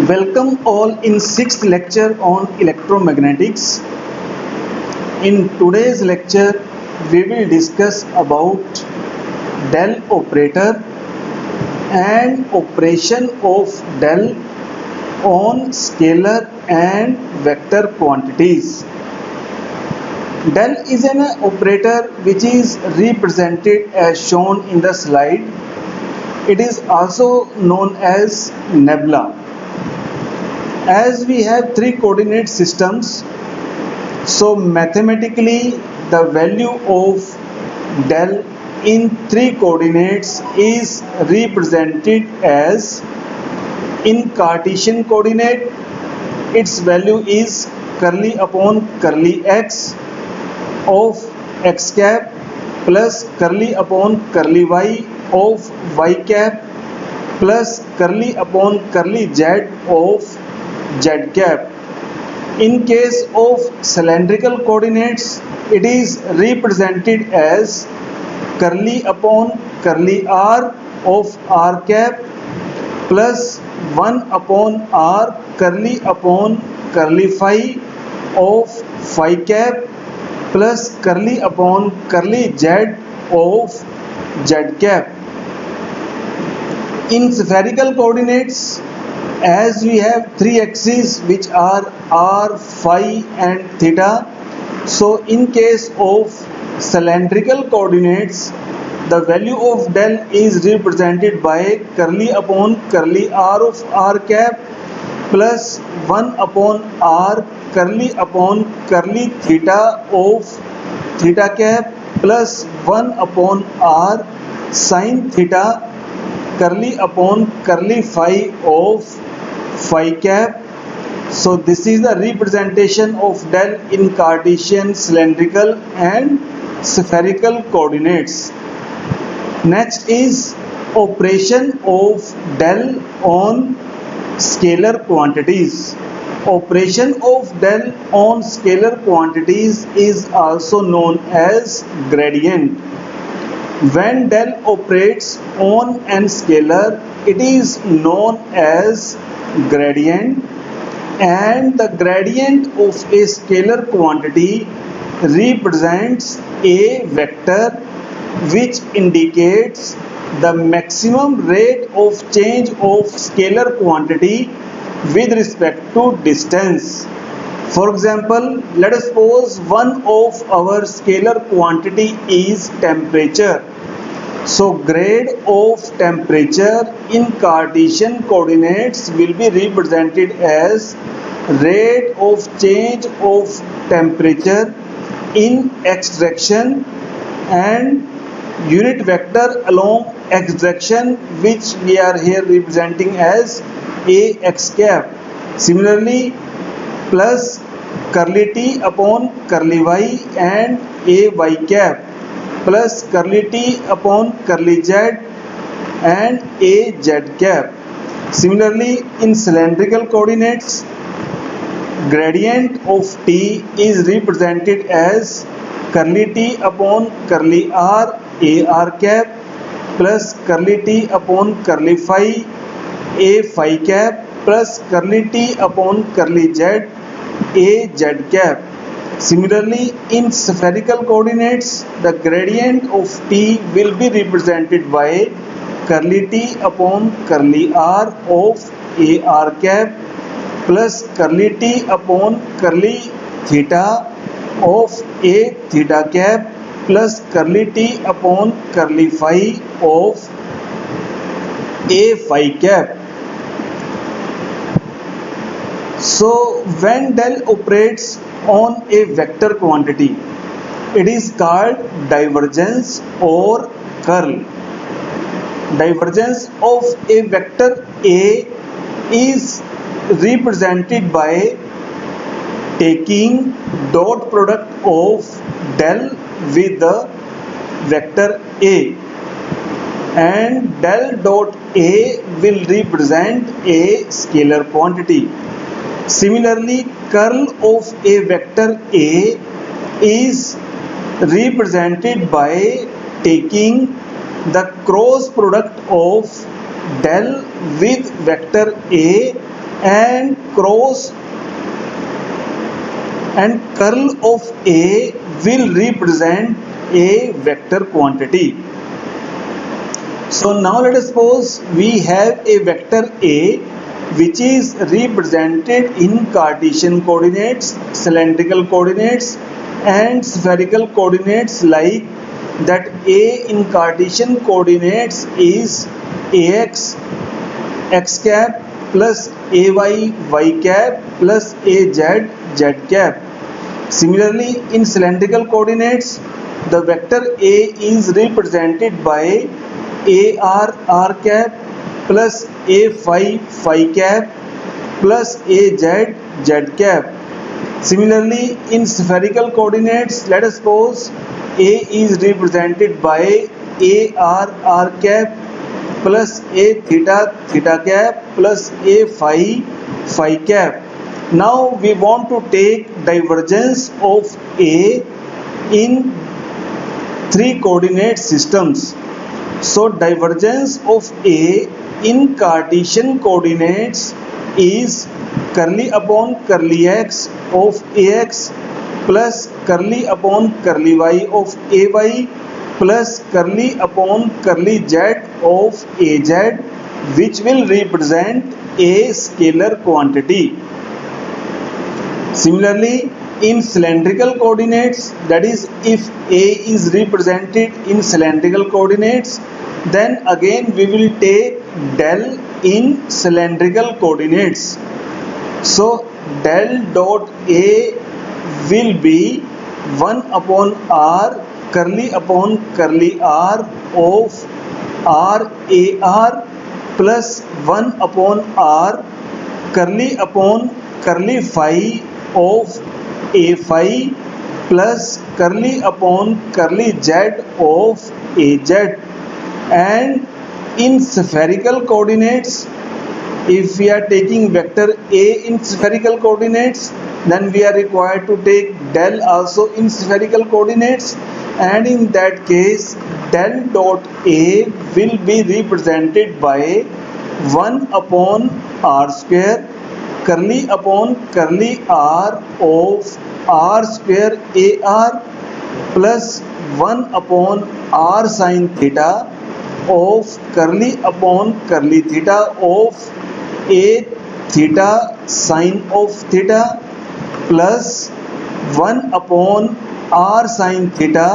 Welcome all in sixth lecture on electromagnetics. In today's lecture, we will discuss about del operator and operation of del on scalar and vector quantities. Del is an operator which is represented as shown in the slide. It is also known as nebula. As we have three coordinate systems, so mathematically the value of del in three coordinates is represented as, in Cartesian coordinate, its value is curly upon curly x of x cap plus curly upon curly y of y cap plus curly upon curly z of z cap. In case of cylindrical coordinates, it is represented as curly upon curly r of r cap plus 1 upon r curly upon curly phi of phi cap plus curly upon curly z of z cap. In spherical coordinates, as we have three axes which are r, phi and theta, so in case of cylindrical coordinates, the value of del is represented by curly upon curly r of r cap plus 1 upon r curly upon curly theta of theta cap plus 1 upon r sin theta curly upon curly phi of phi cap. So this is the representation of del in Cartesian, cylindrical and spherical coordinates. Next is operation of del on scalar quantities. Operation of del on scalar quantities is also known as gradient. When del operates on an scalar, it is known as gradient, and the gradient of a scalar quantity represents a vector which indicates the maximum rate of change of scalar quantity with respect to distance. For example, let us suppose one of our scalar quantity is temperature. So grade of temperature in Cartesian coordinates will be represented as rate of change of temperature in x direction and unit vector along x direction, which we are here representing as ax cap. Similarly, plus curly t upon curly y and ay cap plus curly t upon curly z and az cap. Similarly, in cylindrical coordinates, gradient of t is represented as curly t upon curly r ar cap plus curly t upon curly phi a phi cap plus curly t upon curly z a z cap. Similarly, in spherical coordinates, the gradient of t will be represented by curly t upon curly r of ar cap plus curly t upon curly theta of a theta cap plus curly t upon curly phi of a phi cap. So when del operates on a vector quantity, it is called divergence or curl. Divergence of a vector A is represented by taking dot product of del with the vector A, and del dot A will represent a scalar quantity. Similarly, curl of a vector A is represented by taking the cross product of del with vector A and cross and curl of A will represent a vector quantity. So now let us suppose we have a vector A which is represented in Cartesian coordinates, cylindrical coordinates and spherical coordinates, like that A in Cartesian coordinates is ax x cap plus ay y cap plus az z cap. Similarly, in cylindrical coordinates, the vector A is represented by ar r cap plus a phi cap plus az z cap. Similarly, in spherical coordinates, let us suppose A is represented by ar r cap plus a theta cap plus a phi cap. Now we want to take divergence of A in three coordinate systems. So divergence of A in Cartesian coordinates is curly upon curly x of ax plus curly upon curly y of ay plus curly upon curly z of az, which will represent a scalar quantity. Similarly, in cylindrical coordinates, that is, if A is represented in cylindrical coordinates, then again we will take del in cylindrical coordinates. So del dot A will be 1 upon r curly upon curly r of r ar plus 1 upon r curly upon curly phi of a phi plus curly upon curly z of az. And in spherical coordinates, if we are taking vector A in spherical coordinates, then we are required to take del also in spherical coordinates, and in that case del dot A will be represented by 1 upon r square curly upon curly r of r square ar plus 1 upon r sin theta of curly upon curly theta of a theta sin of theta plus 1 upon r sin theta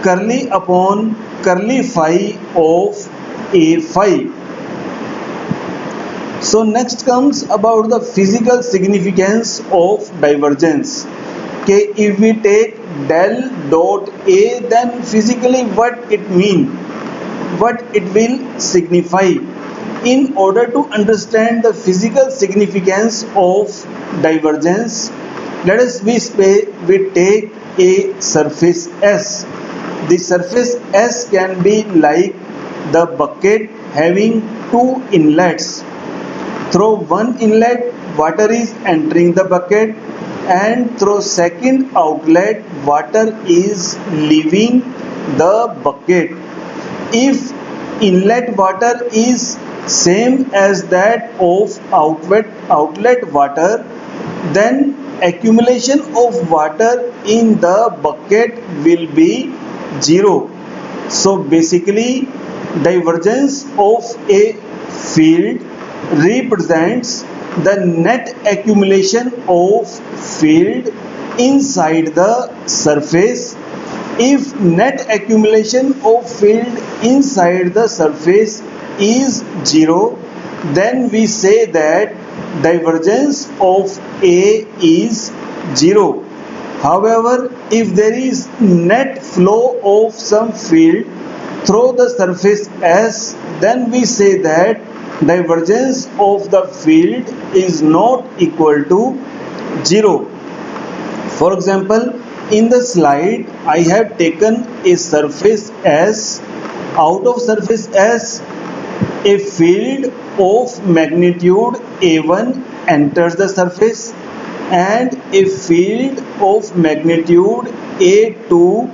curly upon curly phi of a phi. So next comes about the physical significance of divergence. Okay, if we take del dot A, then physically what it means, what it will signify. In order to understand the physical significance of divergence, let us we take a surface S. The surface S can be like the bucket having two inlets. Through one inlet, water is entering the bucket, and through second outlet, water is leaving the bucket. If inlet water is same as that of outlet water, then accumulation of water in the bucket will be 0. So basically, divergence of a field represents the net accumulation of field inside the surface. If net accumulation of field inside the surface is 0, then we say that divergence of A is 0. However, if there is net flow of some field through the surface S, then we say that divergence of the field is not equal to 0. For example, in the slide I have taken a surface S. Out of surface S, a field of magnitude A1 enters the surface and a field of magnitude A2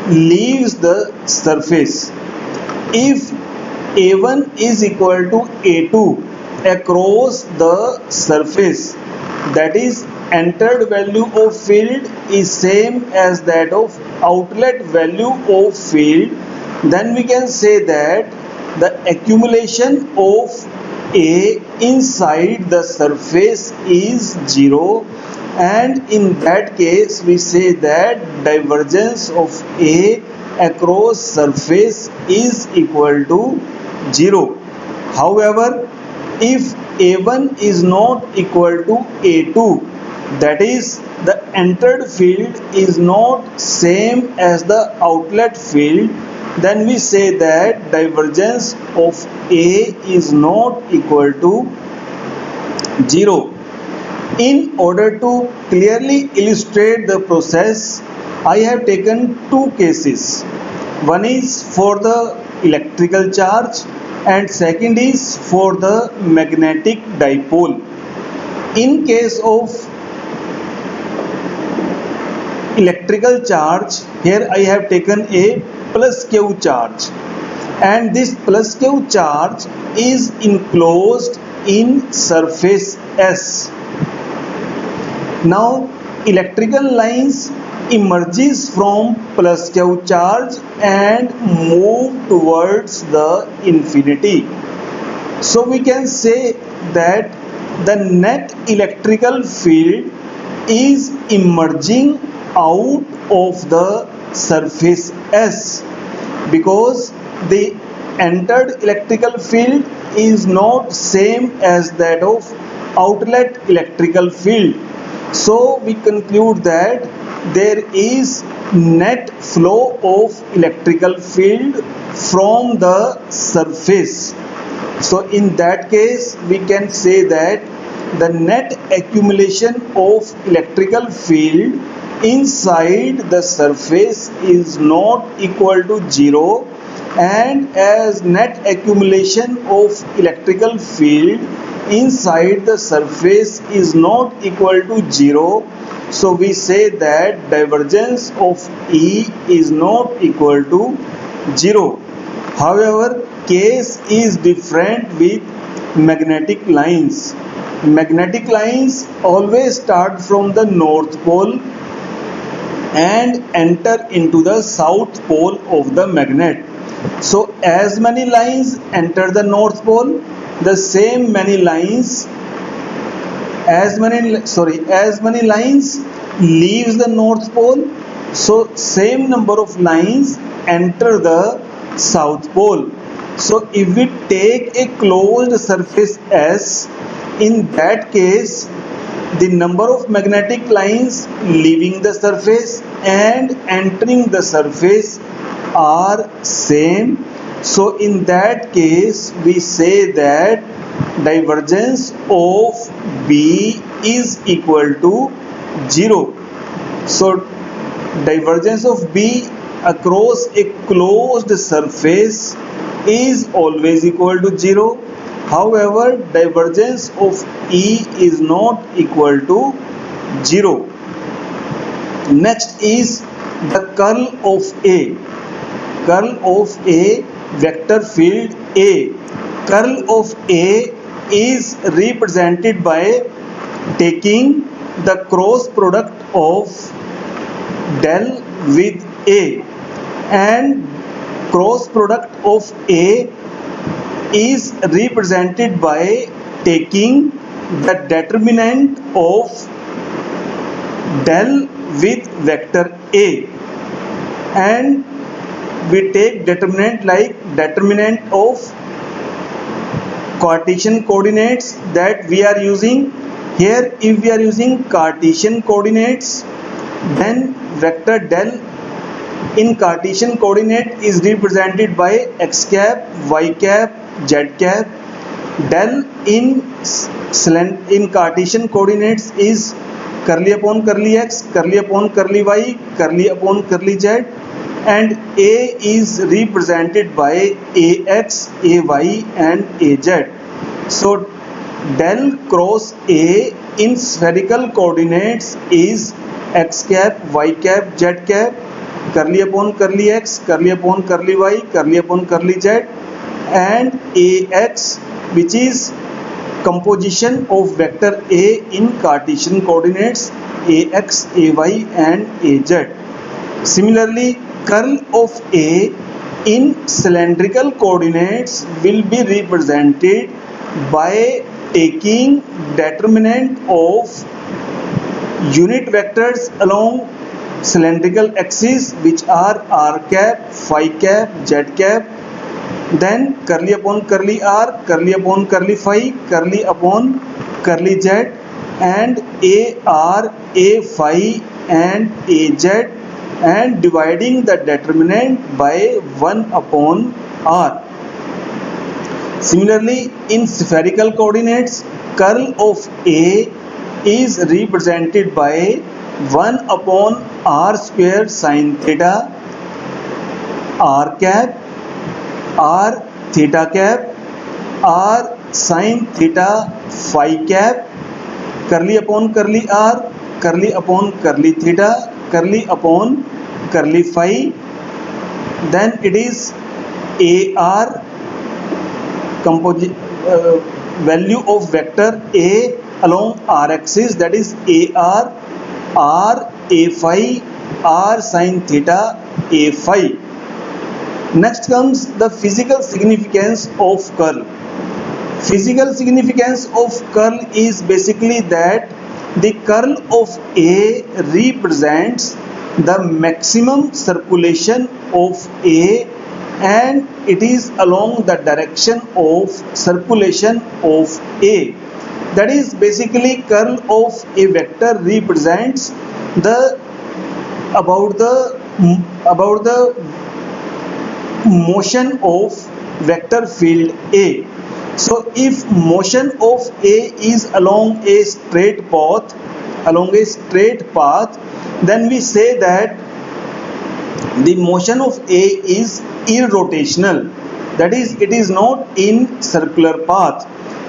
leaves the surface. If A1 is equal to A2, across the surface, that is entered value of field is same as that of outlet value of field, then we can say that the accumulation of A inside the surface is 0, and in that case we say that divergence of A across surface is equal to 0. However, if A1 is not equal to A2, that is the entered field is not same as the outlet field, then we say that divergence of A is not equal to 0. In order to clearly illustrate the process, I have taken two cases. One is for the electrical charge and second is for the magnetic dipole. In case of electrical charge, here I have taken a plus Q charge, and this plus Q charge is enclosed in surface S. Now electrical lines emerges from plus Q charge and move towards the infinity. So we can say that the net electrical field is emerging out of the surface S, because the entered electrical field is not same as that of outlet electrical field. So we conclude that there is net flow of electrical field from the surface. So in that case we can say that the net accumulation of electrical field inside the surface is not equal to 0, and as net accumulation of electrical field inside the surface is not equal to 0, so we say that divergence of E is not equal to 0. However, case is different with magnetic lines. Magnetic lines always start from the north pole and enter into the south pole of the magnet. So as many lines enter the north pole, the same many lines as many lines leaves the north pole, so same number of lines enter the south pole. So if we take a closed surface S, in that case the number of magnetic lines leaving the surface and entering the surface are same. So in that case we say that divergence of B is equal to 0. So divergence of B across a closed surface is always equal to 0. However, divergence of E is not equal to 0. Next is the curl of A. Curl of A vector field A. Curl of A is represented by taking the cross product of del with A, and cross product of A is represented by taking the determinant of del with vector A, and we take determinant like determinant of Cartesian coordinates that we are using. Here if we are using Cartesian coordinates, then vector del in Cartesian coordinate is represented by x cap, y cap, z cap. Del in Cartesian coordinates is curly upon curly x, curly upon curly y, curly upon curly z, and A is represented by ax, ay and az. So del cross A in spherical coordinates is x cap, y cap, z cap, curly upon curly x, curly upon curly y, curly upon curly z, and ax which is composition of vector A in Cartesian coordinates ax, ay and az. Similarly, curl of A in cylindrical coordinates will be represented by taking determinant of unit vectors along cylindrical axis, which are r cap, phi cap, z cap, then curly upon curly r, curly upon curly phi, curly upon curly z, and a r, a phi and a z, and dividing the determinant by 1 upon r. Similarly, in spherical coordinates, curl of A is represented by 1 upon r square sin theta, r cap, r theta cap, r sin theta phi cap, curly upon curly r, curly upon curly theta, curly upon curly phi. Then it is ar, value of vector A along r axis, that is ar, r a phi, r sin theta a phi. Next comes the physical significance of curl. Physical significance of curl is basically that the curl of A represents the maximum circulation of A, and it is along the direction of circulation of A. That is basically curl of a vector represents the about the motion of vector field A. So if motion of A is along a straight path, then we say that the motion of A is irrotational, that is, it is not in circular path.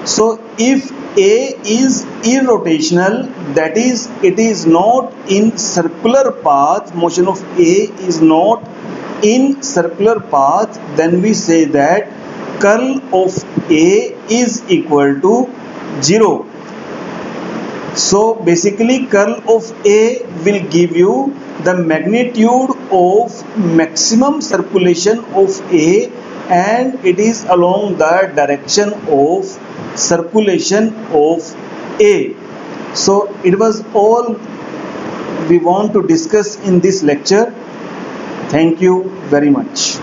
So if A is irrotational, that is, it is not in circular path, motion of A is not in circular path, then we say that curl of A is equal to 0. So basically curl of A will give you the magnitude of maximum circulation of A, and it is along the direction of circulation of A. So it was all we want to discuss in this lecture. Thank you very much.